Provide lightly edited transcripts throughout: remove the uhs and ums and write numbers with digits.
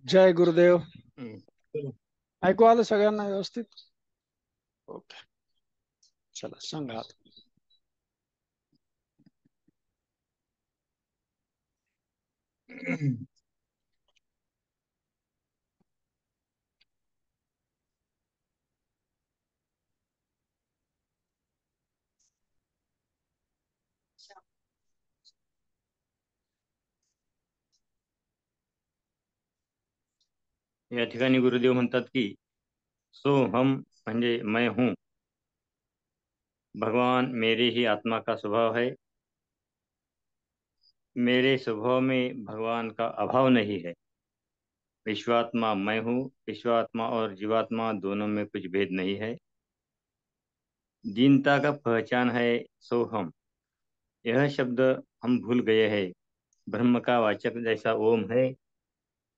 जय गुरुदेव. हम्म. ऐकू आलं सगळ्यांना व्यवस्थित? ओके. चला सांगा आता. या ठिकाणी गुरुदेव म्हणतात की सो हम म्हणजे मैं हूँ। भगवान मेरे ही आत्मा का स्वभाव है। मेरे स्वभाव में भगवान का अभाव नहीं है। विश्वात्मा मैं हूँ। विश्वात्मा और जीवात्मा दोनों में कुछ भेद नहीं है। दीनता का पहचान है सो हम। यह शब्द हम भूल गए हैं। ब्रह्म का वाचक जैसा ओम है।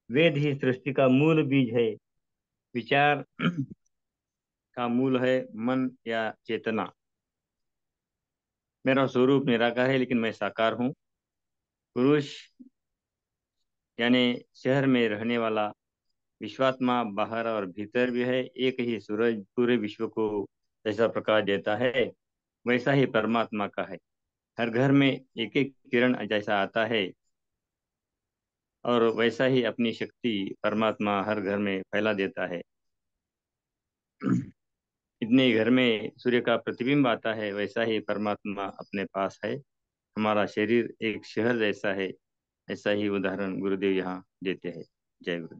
वेद ही सृष्टि का मूल बीज है। विचार का मूल है मन या चेतना। मेरा स्वरूप निराकार है लेकिन मैं साकार हूँ। पुरुष यानी शहर में रहने वाला। विश्वात्मा बाहर और भीतर भी है। एक ही सूरज पूरे विश्व को जैसा प्रकाश देता है वैसा ही परमात्मा का है। हर घर में एक एक किरण जैसा आता है और वैसा ही अपनी शक्ति परमात्मा हर घर में फैला देता है। इतने ही घर में सूर्य का प्रतिबिंब आता है वैसा ही परमात्मा अपने पास है। हमारा शरीर एक शहर जैसा है। ऐसा ही उदाहरण गुरुदेव यहाँ देते हैं। जय गुरु।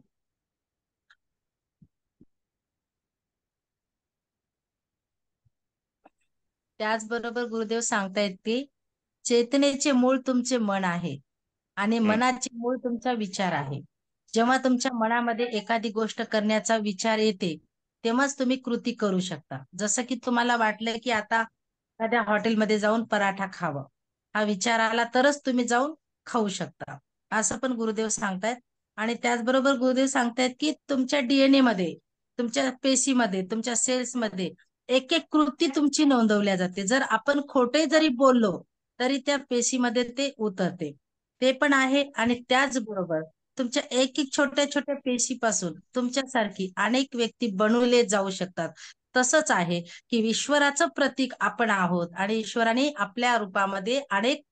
त्याचबरोबर गुरुदेव सांगतायत की चेतनेचे मूळ तुमचे मन आहे आणि हम्म. मनाचे मूळ तुमचा विचार आहे. जेव्हा तुमच्या मनामध्ये एखादी गोष्ट करण्याचा विचार येते तेव्हाच तुम्ही कृती करू शकता. जसं की तुम्हाला वाटलं की आता एखाद्या हॉटेलमध्ये जाऊन पराठा खावं, हा विचार आला तरच तुम्ही जाऊन खाऊ शकता, असं पण गुरुदेव सांगतायत. आणि त्याचबरोबर गुरुदेव सांगतायत की तुमच्या डीएनए मध्ये, तुमच्या पेशीमध्ये, तुमच्या सेल्समध्ये एक एक कृती तुमची नोंदवल्या जाते. जर आपण खोटे जरी बोललो तरी त्या पेशीमध्ये ते उतरते, ते पण आहे. आणि त्याचबरोबर तुमच्या एक एक छोट्या छोट्या पेशीपासून तुमच्यासारखी अनेक व्यक्ती बनवले जाऊ शकतात. तसंच आहे की ईश्वराचं प्रतीक आपण आहोत आणि ईश्वराने आपल्या रूपामध्ये अनेक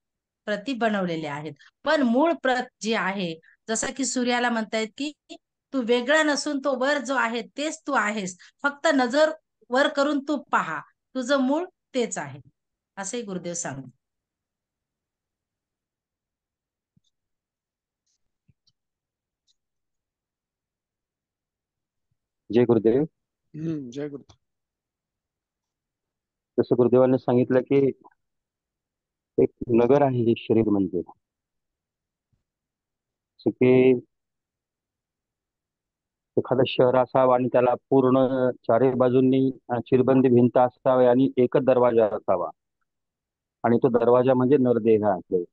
प्रती बनवलेले आहेत. पण मूळ प्रत जी आहे, जसं की सूर्याला म्हणतायत की तू वेगळा नसून तो वर जो आहे तेच तू आहेस, फक्त नजर वर करून तू पहा, तुझं मूळ तेच आहे, असे गुरुदेव सांगतात. जय गुरुदेव. जय गुरुदेव. जसं गुरुदेवांनी सांगितलं की एक नगर आहे हे शरीर म्हणजे. जसं की एखादं शहर असावं आणि त्याला पूर्ण चारही बाजूंनी चिरबंदी भिंत असावी आणि एकच दरवाजा असावा आणि तो दरवाजा म्हणजे नरदेह आहे.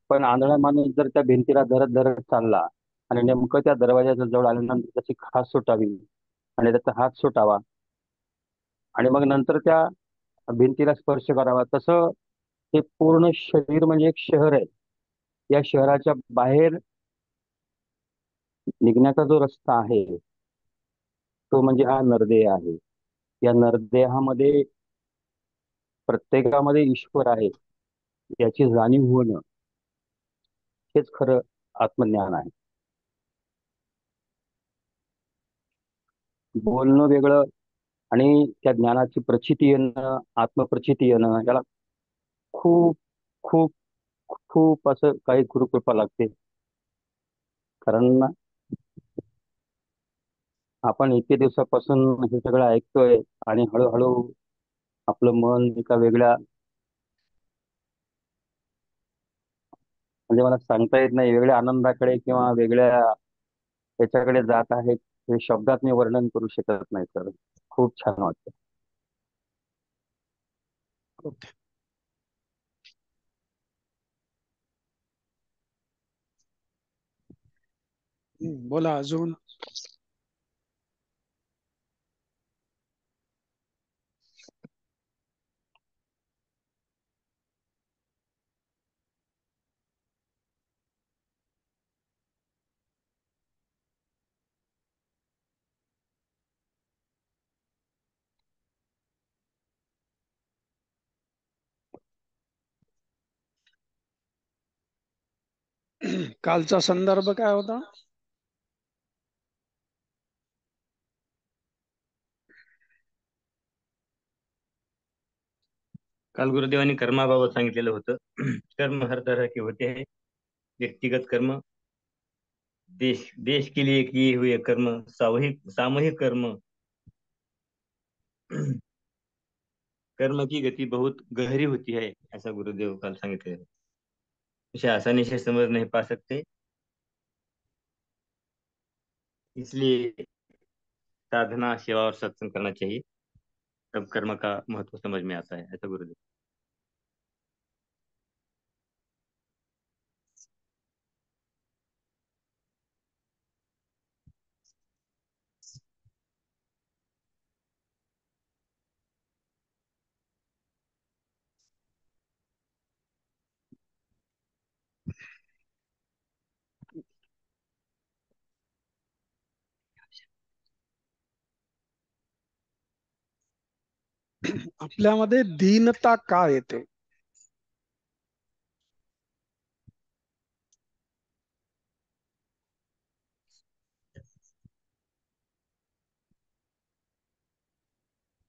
पण आंधळा माणूस जर त्या भिंतीला धरत धरत चालला आणि नेमकं त्या दरवाजाच्या जवळ आल्यानंतर त्याची खास सुटावी आणि त्याचा हात सुटावा आणि मग नंतर त्या भिंतीला स्पर्श करावा, तसं हे पूर्ण शरीर म्हणजे एक शहर आहे. या शहराच्या बाहेर निघण्याचा जो रस्ता आहे तो म्हणजे हा नरदेह आहे. या नरदेहामध्ये प्रत्येकामध्ये ईश्वर आहे याची जाणीव होणं हेच खरं आत्मज्ञान आहे. बोलणं वेगळं आणि त्या ज्ञानाची प्रचिती येणं, आत्मप्रचिती येणं, याला खूप खूप खूप असं काही गुरुकृपा लागते. कारण आपण इतके दिवसापासून हे सगळं ऐकतोय आणि हळूहळू आपलं मन एका वेगळ्या, म्हणजे मला सांगता येत नाही, वेगळ्या आनंदाकडे किंवा वेगळ्या याच्याकडे जात आहे. हे शब्दात मी वर्णन करू शकत नाही सर. खूप छान वाटतं. ओके. बोला अजून. कालचा संदर्भ काय होता? काल गुरुदेवांनी कर्माबाबत सांगितलेलं होतं. कर्म हर तरह के होते हैं. व्यक्तिगत कर्म, देश देश के लिए किए हुए कर्म, सामूहिक कर्म. कर्म की गति बहुत गहरी होती है, ऐसा गुरुदेव कल सांगितले. उसे आसानी से समझ नहीं पा सकते, इसलिए साधना, सेवा और सत्संग करना चाहिए, तब कर्म का महत्व समझ में आता है, ऐसा गुरुदेव. आपल्यामध्ये दीनता का येते?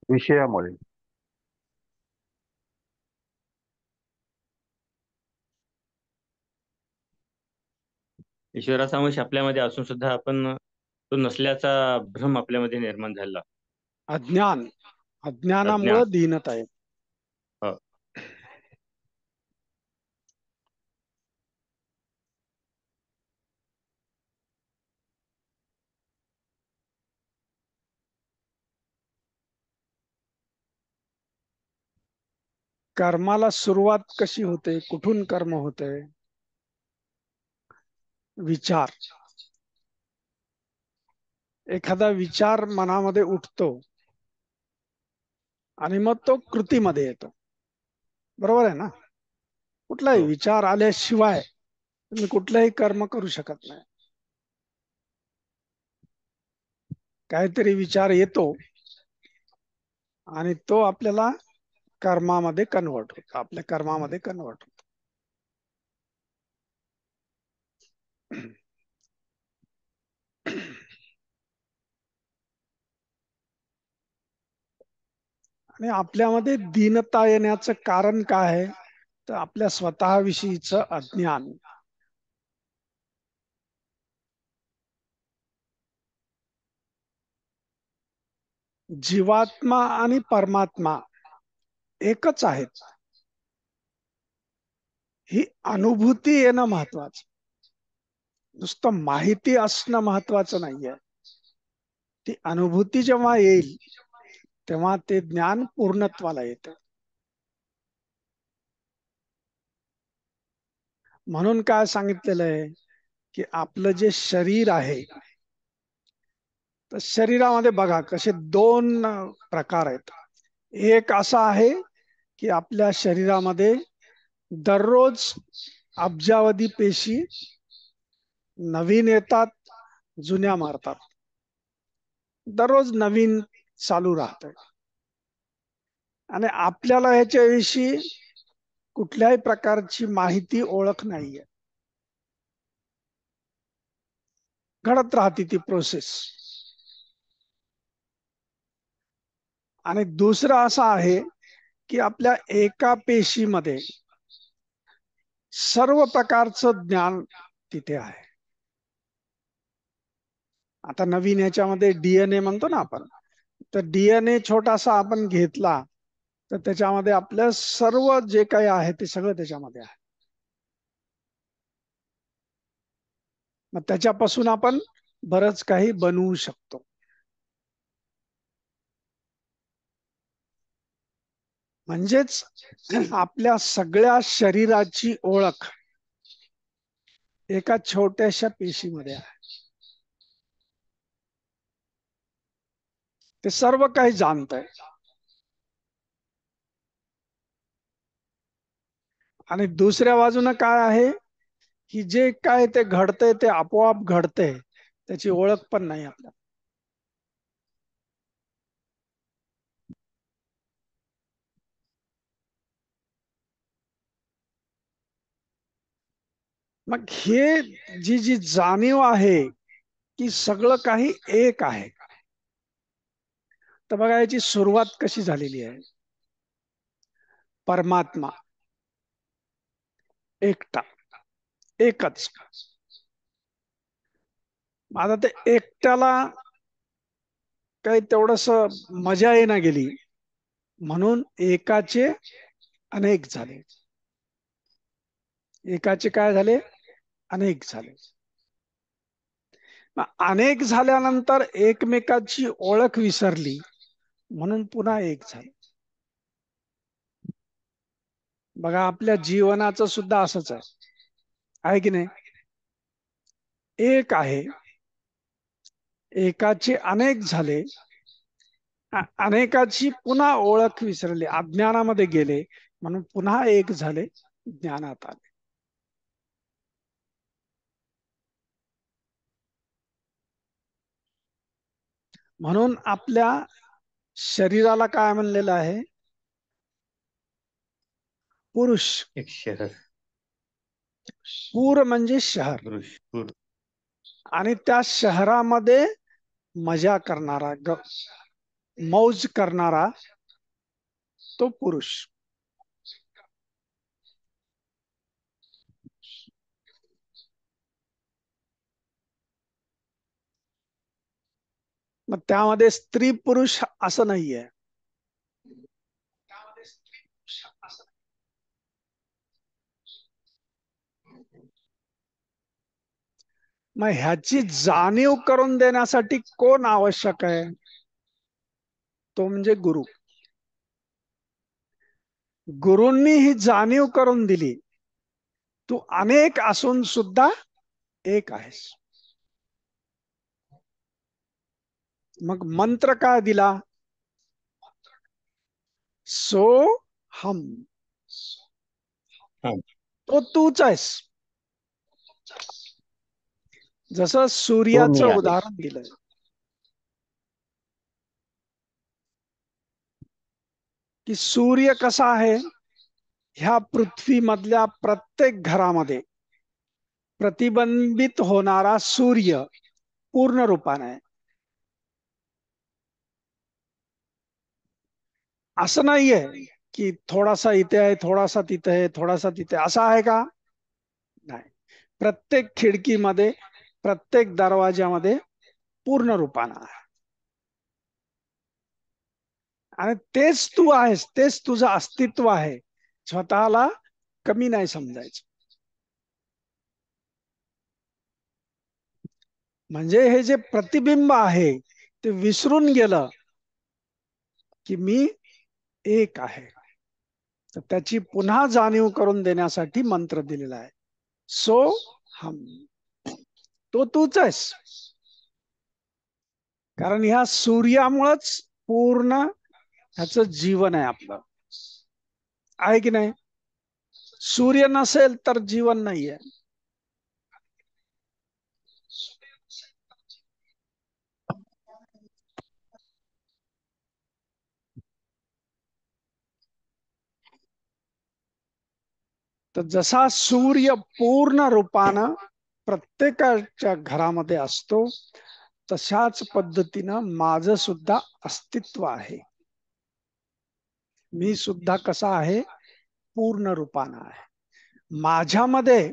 विषयामुळे. ईश्वराचा अंश आपल्यामध्ये असून सुद्धा आपण तो नसल्याचा भ्रम आपल्यामध्ये निर्माण झाला. अज्ञान, अज्ञान. अज्ञानामुळे दीनता येते. हो. कर्माला सुरुवात कशी होते? कुठून कर्म होते? विचार. एखादा विचार मनामध्ये उठतो आणि मग तो कृतीमध्ये येतो. बरोबर आहे ना? कुठलाही हो. विचार आल्याशिवाय तुम्ही कुठलंही कर्म करू शकत नाही. काहीतरी विचार येतो आणि तो आपल्याला कर्मामध्ये कन्वर्ट होतो, आपल्या कर्मामध्ये कन्वर्ट होतो. आणि आपल्यामध्ये दीनता येण्याचं कारण काय आहे? तर आपल्या स्वतःविषयीचं अज्ञान. जीवात्मा आणि परमात्मा एकच आहेत, ही अनुभूती येणं महत्वाचं. नुसतं माहिती असणं महत्वाचं नाहीये. ती अनुभूती जेव्हा येईल तेव्हा ते ज्ञान पूर्णत्वाला येते. म्हणून काय सांगितलेलं आहे की आपलं जे शरीर आहे, तर शरीरामध्ये बघा कसे दोन प्रकार आहेत. एक असा आहे की आपल्या शरीरामध्ये दररोज अब्जावधी पेशी नवीन येतात, जुन्या मारतात. दररोज नवीन चालू राहतंय आणि आपल्याला ह्याच्याविषयी कुठल्याही प्रकारची माहिती, ओळख नाहीये. घडत राहते ती प्रोसेस. आणि दुसरं असं आहे की आपल्या एका पेशीमध्ये सर्व प्रकारचं ज्ञान तिथे आहे. आता नवीन ह्याच्यामध्ये डीएनए म्हणतो ना आपण, तर डीएनए छोटासा आपण घेतला तर त्याच्यामध्ये आपलं सर्व जे काही आहे ते सगळं त्याच्यामध्ये आहे. मग त्याच्यापासून आपण बरंच काही बनवू शकतो. म्हणजेच आपल्या सगळ्या शरीराची ओळख एका छोट्याशा पेशीमध्ये आहे. ते सर्व काही जाणतंय. आणि दुसऱ्या बाजूने काय आहे की जे काय ते घडतंय ते आपोआप घडतंय, त्याची ओळख पण नाही आपल्याला. मग हे जी जी जाणीव आहे की सगळं काही एक आहे, तर बघा याची सुरुवात कशी झालेली आहे. परमात्मा एकटा, एकच. आता ते एकट्याला काही तेवढस मजा येईना गेली, म्हणून एकाचे अनेक झाले. एकाचे काय झाले? अनेक झाले. अनेक झाल्यानंतर एकमेकाची ओळख विसरली, म्हणून पुन्हा एक झाले. बघा आपल्या जीवनाचं सुद्धा असंच आहे की नाही? एक आहे, एकाचे अनेक झाले, अनेकाची पुन्हा ओळख विसरली, अज्ञानामध्ये गेले, म्हणून पुन्हा एक झाले, ज्ञानात आले. म्हणून आपल्या शरीराला काय म्हणलेलं आहे? पुरुष. एक शहर. पूर म्हणजे शहर. पुरुष, पूर. आणि त्या शहरामध्ये मजा करणारा, मौज करणारा तो पुरुष. मग त्यामध्ये स्त्री पुरुष असं नाहीये. मग ह्याची जाणीव करून देण्यासाठी कोण आवश्यक आहे? तो म्हणजे गुरु. गुरूंनी ही जाणीव करून दिली, तू अनेक असून सुद्धा एक आहेस. मग मंत्र काय दिला? सो हम. तो तूच आहेस. जसं तो सूर्याचं मी आहे. उदाहरण दिलंय, की सूर्य कसा आहे? ह्या पृथ्वीमधल्या प्रत्येक घरामध्ये प्रतिबिंबित होणारा सूर्य पूर्ण रूपाने आहे. असं नाहीये की थोडासा इथे आहे, थोडासा तिथे आहे, थोडासा तिथे, असं आहे का? नाही. प्रत्येक खिडकीमध्ये, प्रत्येक दरवाज्यामध्ये पूर्ण रूपाने आहे. आणि तेच तू आहेस, तेच तुझं अस्तित्व आहे. स्वतःला कमी नाही समजायचं. म्हणजे हे जे प्रतिबिंब आहे ते विसरून गेलं की मी एक आहे. तर त्याची पुन्हा जाणीव करून देण्यासाठी मंत्र दिलेला आहे. सो हम. तो तूच आहेस. कारण ह्या सूर्यामुळेच पूर्ण ह्याचं जीवन आहे आपलं, आहे की नाही? सूर्य नसेल तर जीवन नाहीये. तर जसा सूर्य पूर्ण रूपानं प्रत्येकाच्या घरामध्ये असतो, तशाच पद्धतीनं माझं सुद्धा अस्तित्व आहे. मी सुद्धा कसा आहे? पूर्ण रूपानं आहे. माझ्यामध्ये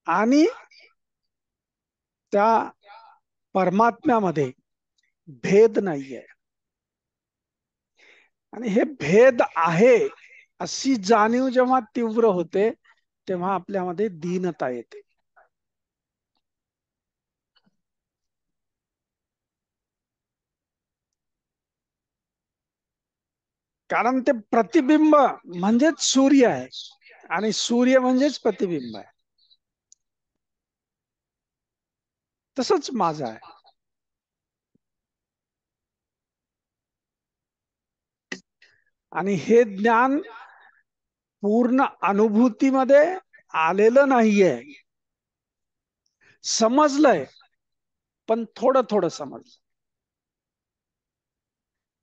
आणि त्या परमात्म्यामध्ये भेद नाहीये. आणि हे भेद आहे अशी जाणीव जेव्हा तीव्र होते, तेव्हा आपल्यामध्ये दीनता येते. कारण ते प्रतिबिंब म्हणजेच सूर्य आहे, आणि सूर्य म्हणजेच प्रतिबिंब आहे. तसंच माझं आहे. आणि हे ज्ञान पूर्ण अनुभूतीमध्ये आलेलं नाहीये. समजलंय, पण थोडं थोडं समजलं.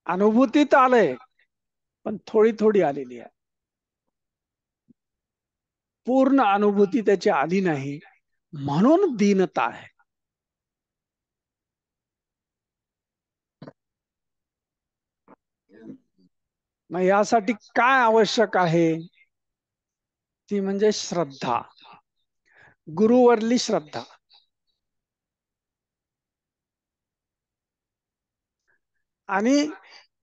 अनुभूतीत आलंय, पण थोडी थोडी आलेली आहे. पूर्ण अनुभूती त्याची आली नाही, म्हणून दीनता आहे. मग यासाठी काय आवश्यक आहे? ती म्हणजे श्रद्धा, गुरुवरली श्रद्धा. आणि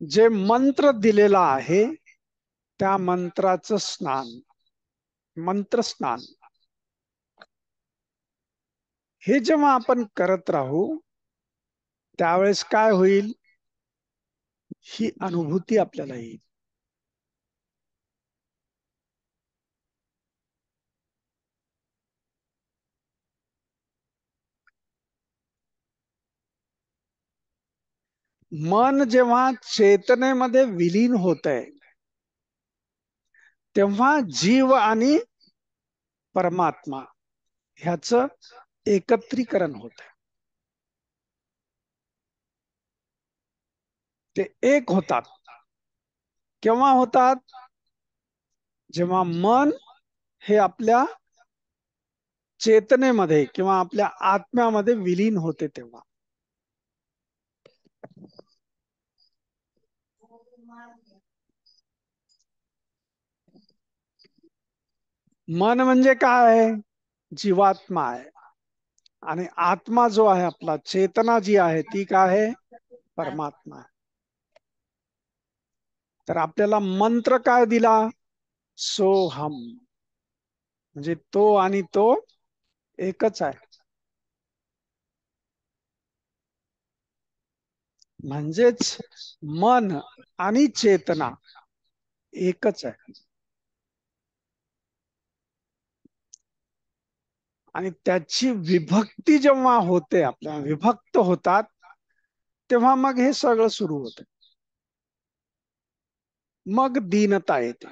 जे मंत्र दिलेला आहे त्या मंत्राचं स्नान, मंत्र स्नान हे जेव्हा आपण करत राहू त्यावेळेस काय होईल? ही अनुभूती आपल्याला येईल. मन जेव्हा चेतनेमध्ये विलीन होतंय तेव्हा जीव आणि परमात्मा ह्याचं एकत्रीकरण होत. ते एक होतात. केव्हा होतात? जेव्हा मन हे आपल्या चेतनेमध्ये किंवा आपल्या आत्म्यामध्ये विलीन होते तेव्हा. मन म्हणजे काय आहे? जीवात्मा आहे. आणि आत्मा जो आहे आपला, चेतना जी आहे ती काय आहे? परमात्मा. तर आपल्याला मंत्र काय दिला? सोहम. म्हणजे तो आणि तो एकच आहे. म्हणजेच मन आणि चेतना एकच आहे. आणि त्याची विभक्ती जेव्हा होते, आपल्या विभक्त होतात तेव्हा मग हे सगळं सुरू होतं. मग दीनता येते.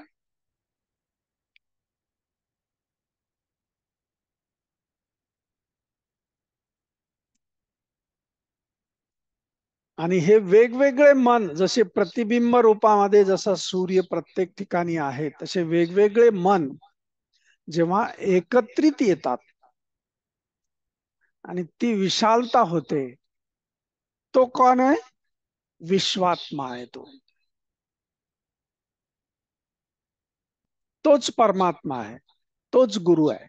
आणि हे वेगवेगळे मन, जसे प्रतिबिंब रूपामध्ये जसा सूर्य प्रत्येक ठिकाणी आहे तसे वेगवेगळे मन जेव्हा एकत्रित येतात आणि ती विशालता होते, तो कोण आहे? विश्वात्मा आहे. तोच परमात्मा आहे, तोच गुरु आहे.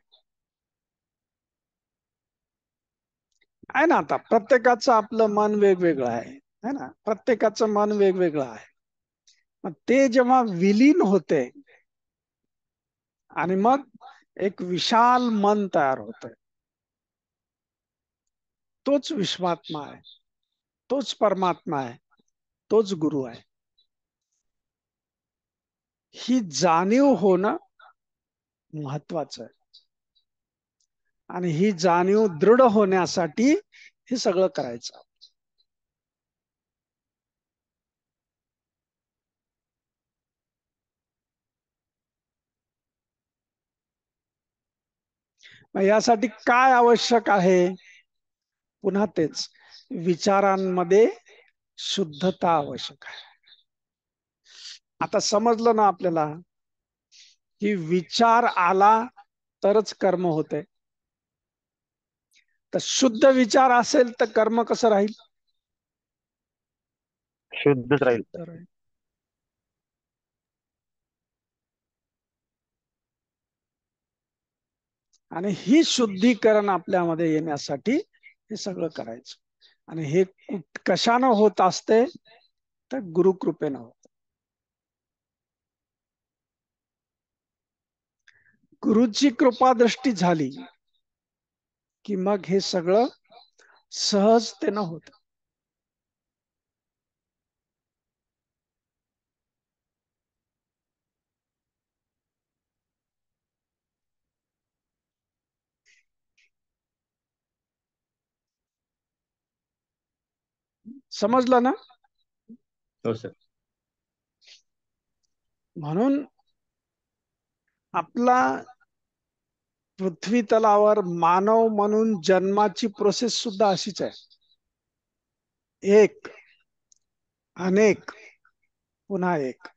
आहे ना. आता प्रत्येकाचं आपलं मन वेगवेगळं आहे ना. प्रत्येकाचं मन वेगवेगळं आहे. मग ते जेव्हा विलीन होते आणि मग एक विशाल मन तयार होत, तोच विश्वात्मा आहे, तोच परमात्मा आहे, तोच गुरु आहे. ही जाणीव होणं महत्वाचं आहे. आणि ही जाणीव दृढ होण्यासाठी हे सगळं करायचं. यासाठी काय आवश्यक आहे? पुन्हा तेच, विचारांमध्ये शुद्धता आवश्यक आहे. आता समजलं ना आपल्याला की विचार आला तरच कर्म होते. तर शुद्ध विचार असेल तर कर्म कसं राहील? शुद्धच राहील. शुद्ध राहील. आणि ही शुद्धीकरण आपल्यामध्ये येण्यासाठी हे सगळं करायचं. आणि हे कशानं होत असते? तर गुरुकृपेनं होत. गुरुची कृपा दृष्टी झाली की मग हे सगळं सहजतेनं होत. समजलं ना? हो सर. म्हणून आपला पृथ्वी तलावर मानव म्हणून जन्माची प्रोसेस सुद्धा अशीच आहे. एक, अनेक, पुन्हा एक.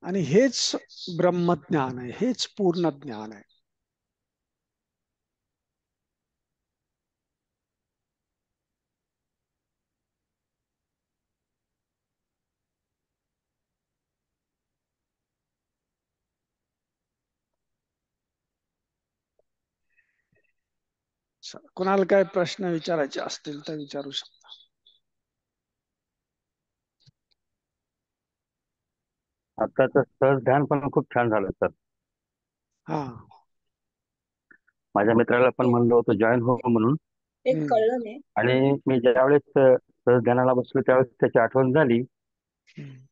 आणि हेच ब्रह्मज्ञान आहे, हेच पूर्ण ज्ञान आहे. कोणाला काय प्रश्न विचारायचे असतील तर विचारू शकता. आताचं सहज ध्यान पण खूप छान झालं सर. हा, माझ्या मित्राला पण म्हणलं होतं जॉईन हो म्हणून, एक कळलं नाही. आणि मी ज्यावेळेस सहज ध्यानाला बसलो त्यावेळेस त्याची आठवण झाली.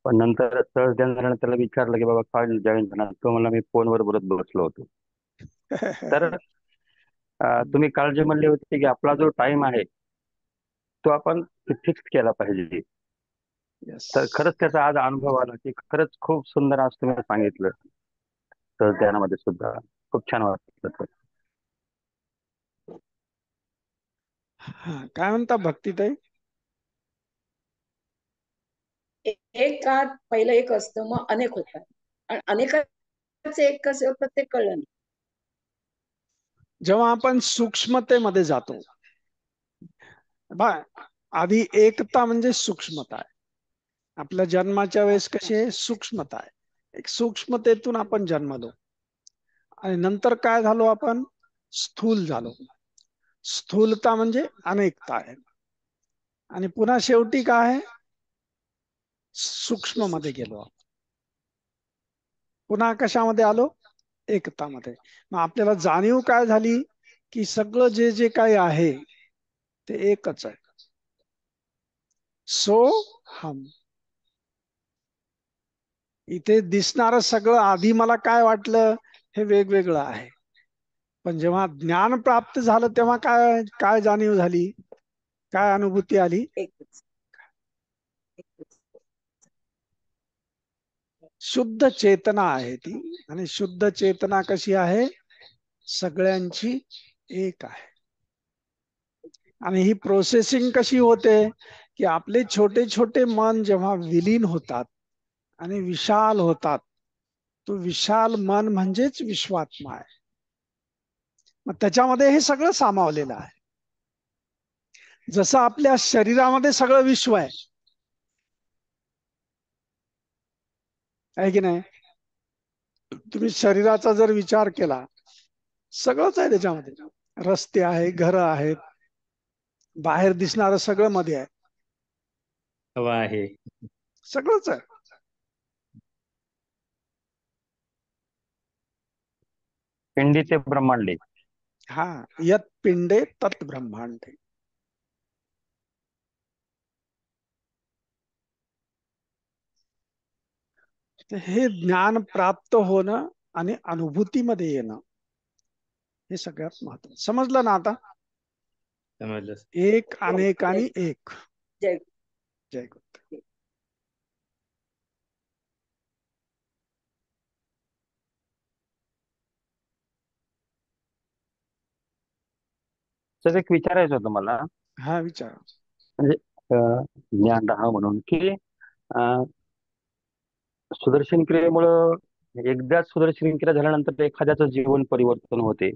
पण नंतर सहज ध्यान झाल्यानंतर त्याला विचारलं की बाबा काय जॉईन झाला, तो मला मी फोनवर बोलत बसलो होतो. तर तुम्ही काल जे म्हणले होते की आपला जो टाइम आहे तो आपण फिक्स केला पाहिजे. Yes. तर खरंच त्याचा आज अनुभव आला की खरंच खूप सुंदर आज तुम्ही सांगितलं. सहज ध्यानामध्ये सुद्धा खूप छान वाटलं सर. काय म्हणता भक्तीताई? एक का पहिलं एक असतं, मग अनेक होतात, आणि अनेकाचे एक कसं होतं ते कळलं नाही. जेव्हा आपण सूक्ष्मतेमध्ये जातो, आधी एकता म्हणजे सूक्ष्मता आहे. आपल्या जन्माच्या वेळेस कशी आहे, सूक्ष्मता आहे. एक सूक्ष्मतेतून आपण जन्मलो आणि नंतर काय झालो, आपण स्थूल झालो. स्थूलता म्हणजे अनेकता आहे. आणि पुन्हा शेवटी काय आहे, सूक्ष्म मध्ये गेलो. पुन्हा कशामध्ये आलो, एकतामध्ये. मग आपल्याला जाणीव काय झाली की सगळं जे जे काही आहे ते एकच आहे. सो हम. इथे दिसणारं सगळं आधी मला काय वाटलं हे वेगवेगळं आहे, पण जेव्हा ज्ञान प्राप्त झालं तेव्हा काय काय जाणीव झाली, काय अनुभूती आली, एकच. शुद्ध चेतना आहे ती. आणि शुद्ध चेतना कशी आहे, सगळ्यांची एक आहे. आणि ही प्रोसेसिंग कशी होते की आपले छोटे छोटे मन जेव्हा विलीन होतात आणि विशाल होतात, तो विशाल मन म्हणजेच विश्वात्मा आहे. मग त्याच्यामध्ये हे सगळं सामावलेलं आहे. जसं आपल्या शरीरामध्ये सगळं विश्व आहे की नाही. तुम्ही शरीराचा जर विचार केला, सगळंच आहे त्याच्यामध्ये. रस्ते आहे, घरं आहेत, बाहेर दिसणारं सगळं मध्ये आहे, हवा आहे, सगळंच आहे. पिंडी ते ब्रह्मांडे. हा, यत पिंडे तत् ब्रह्मांडे. हे ज्ञान प्राप्त होणं आणि अनुभूतीमध्ये येणं हे सगळ्यात महत्त्वाचं. समजलं ना आता? समजलं. एक, अनेक आणि एक. जय जय गुरु. तर एक विचारायचं होतं मला, हा विचार. म्हणजे ज्ञान राहावं म्हणून की सुदर्शन क्रियेमुळं एकदाच सुदर्शन क्रिया झाल्यानंतर एखाद्याचं जीवन परिवर्तन होते.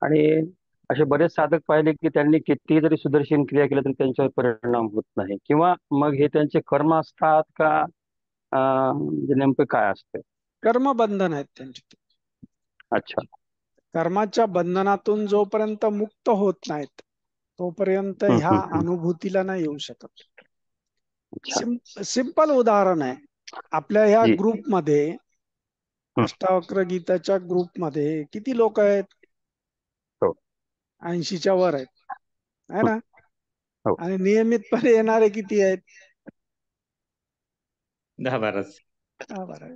आणि असे बरेच साधक पाहिले की त्यांनी कितीही जरी सुदर्शन क्रिया केल्या तरी त्यांच्यावर परिणाम होत नाही, किंवा मग हे त्यांचे कर्म असतात का, म्हणजे नेमकं काय असतं? कर्मबंधन आहेत त्यांचे. अच्छा. कर्माच्या बंधनातून जोपर्यंत मुक्त होत नाहीत तोपर्यंत ह्या अनुभूतीला नाही येऊ शकत. अच्छा. सिंपल उदाहरण आहे. आपल्या ह्या जी. ग्रुपमध्ये, अष्टावक्र गीताच्या ग्रुपमध्ये किती लोक आहेत? हो. 80च्या वर आहेत, है ना? हो. आणि नियमितपणे येणारे किती आहेत? 10-12. 10-12.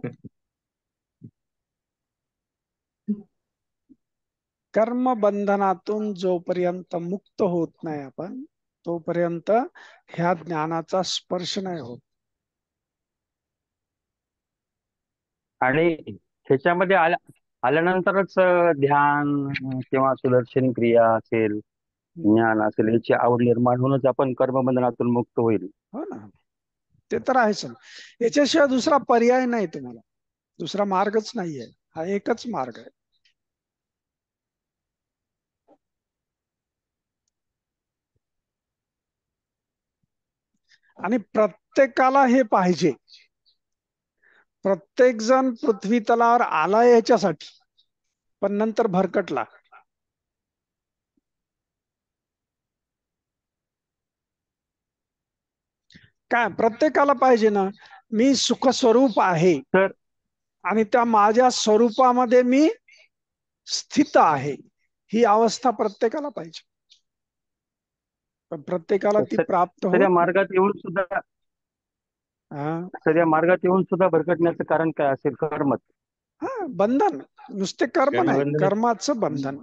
कर्म बंधनातून जोपर्यंत मुक्त होत नाही आपण तोपर्यंत ह्या ज्ञानाचा स्पर्श नाही होत. आणि ह्याच्यामध्ये आल्यानंतरच ध्यान किंवा सुदर्शन क्रिया असेल, ज्ञान असेल, याची आवड निर्माण होऊनच आपण कर्मबंधनातून मुक्त होईल. हो ना. ते तर आहेच ना. याच्याशिवाय दुसरा पर्याय नाही तुम्हाला, दुसरा मार्गच नाहीये, हा एकच मार्ग आहे. आणि प्रत्येकाला हे पाहिजे. प्रत्येक जण पृथ्वी तलावर आला याच्यासाठी, पण नंतर भरकटला. काय प्रत्येकाला पाहिजे ना, मी सुख स्वरूप आहे तर आणि त्या माझ्या स्वरूपामध्ये मी स्थित आहे, ही अवस्था प्रत्येकाला पाहिजे. पण प्रत्येकाला ती प्राप्त तर या होत नाही. मार्गात येऊन सुद्धा हा, तर या मार्गात येऊन सुद्धा भरकटण्याचं कारण काय असेल? कर्मच. हा, बंधन. नुसते कर्म नाही, कर्मबंधन. कर्माचं बंधन.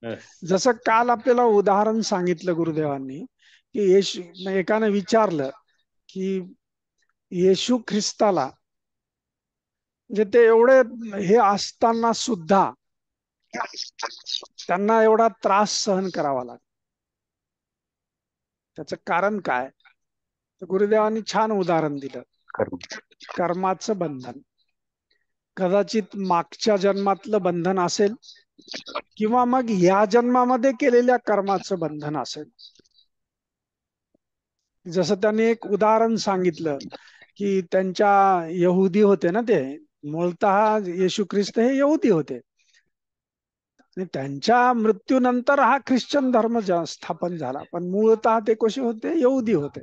Yes. जसं काल आपल्याला उदाहरण सांगितलं गुरुदेवांनी, की एकाने विचारलं की येशू ख्रिस्ताला, म्हणजे ते एवढे हे असताना सुद्धा त्यांना एवढा त्रास सहन करावा लागला. त्याचं कारण काय? तर गुरुदेवांनी छान उदाहरण दिलं, कर्म. कर्माचं बंधन. कदाचित मागच्या जन्मातलं बंधन असेल, किंवा मग या जन्मामध्ये केलेल्या कर्माचं बंधन असेल. जसं त्यांनी एक उदाहरण सांगितलं की त्यांच्या यहुदी होते ना, ते मूळतः येशू ख्रिस्त हे यहुदी होते आणि त्यांच्या मृत्यूनंतर हा ख्रिश्चन धर्म स्थापन झाला, पण मूळतः ते कसे होते? यहुदी होते.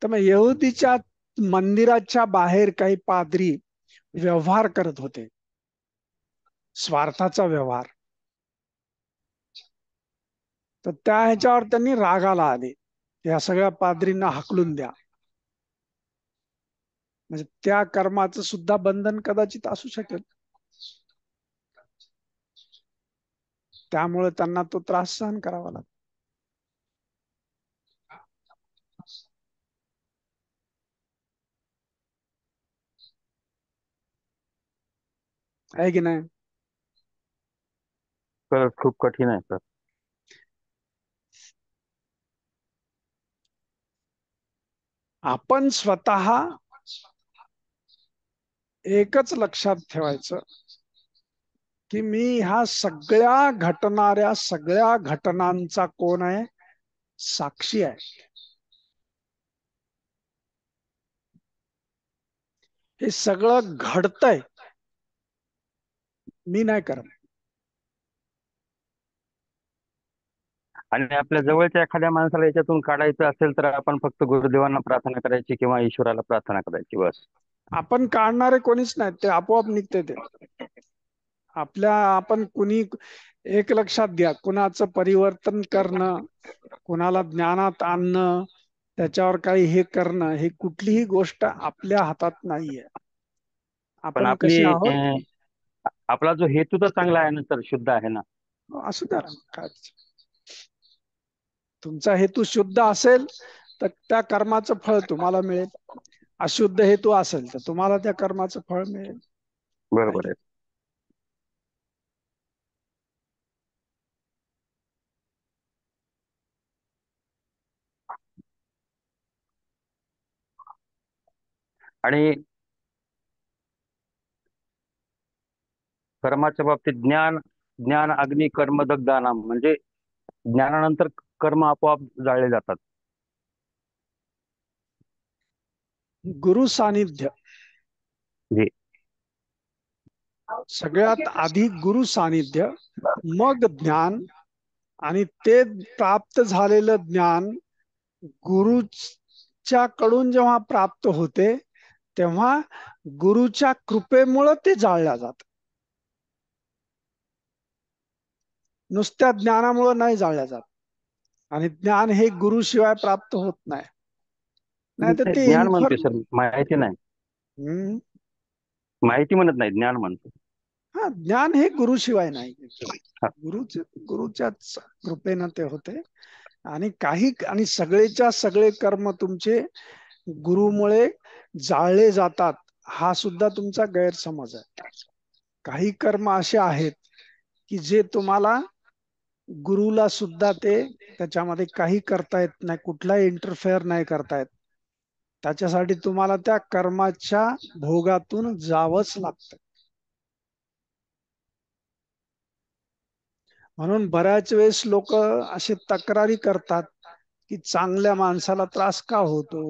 तर मग यहुदीच्या मंदिराच्या बाहेर काही पाद्री व्यवहार करत होते, स्वार्थाचा व्यवहार. तर त्या ह्याच्यावर त्यांनी रागाला आले, या सगळ्या पाद्रींना हाकलून द्या. म्हणजे त्या कर्माचं सुद्धा बंधन कदाचित असू शकेल, त्यामुळे त्यांना तो त्रास सहन करावा लागतो. आहे की नाही? खूप कठीण आहे सर. आपण स्वतः एकच लक्षात ठेवायचं की मी ह्या सगळ्या घटणाऱ्या सगळ्या घटनांचा कोण आहे? साक्षी आहे. हे सगळं घडतंय, मी नाही करत. आणि आपल्या जवळच्या एखाद्या माणसाला याच्यातून काढायचं असेल तर आपण फक्त गुरुदेवांना प्रार्थना करायची किंवा ईश्वराला प्रार्थना करायची, बस. आपण काढणारे कोणीच नाही, ते आपोआप निघते. ते आपण कुणी एक लक्षात घ्या, कुणाचं परिवर्तन करणं, कुणाला ज्ञानात आणणं, त्याच्यावर काही हे करणं, हे कुठलीही गोष्ट आपल्या हातात नाहीये. पण आपण कसे आहोत? आपला जो हेतू तर चांगला आहे ना सर, शुद्ध आहे ना. असू द्या, काय तुमचा हेतू शुद्ध असेल तर त्या कर्माचं फळ तुम्हाला मिळेल. अशुद्ध हेतू असेल तर तुम्हाला त्या कर्माचं फळ मिळेल. बरोबर आहे. आणि कर्माच्या बाबतीत ज्ञान अग्नी कर्म दग्धानाम, म्हणजे ज्ञानानंतर कर्म आपोआप जाळले जातात. गुरु सानिध्य, जी. सगळ्यात आधी गुरु सानिध्य, मग ज्ञान. आणि ते प्राप्त झालेलं ज्ञान गुरुच्या कडून जेव्हा प्राप्त होते, तेव्हा गुरुच्या कृपेमुळे ते जाळल्या जात. नुसत्या ज्ञानामुळे नाही जाळल्या जात. आणि ज्ञान हे गुरु शिवाय प्राप्त होत नाही. नाही तर ते ज्ञान म्हणते सर, माहिती नाही. माहिती म्हणत नाही, ज्ञान म्हणतो. हा, ज्ञान हे गुरु शिवाय नाही. गुरुच्याच कृपेनं ते होते. आणि सगळेच्या सगळे कर्म तुमचे गुरुमुळे जाळले जातात, हा सुद्धा तुमचा गैरसमज आहे. काही कर्म असे आहेत की जे तुम्हाला गुरुला सुद्धा त्याच्यामध्ये काही करता येत नाही, कुठलाही इंटरफेअर नाही करता येत. त्याच्यासाठी तुम्हाला त्या कर्माच्या भोगातून जावंच लागतं. म्हणून बऱ्याच वेळेस लोक असे तक्रारी करतात की चांगल्या माणसाला त्रास का होतो,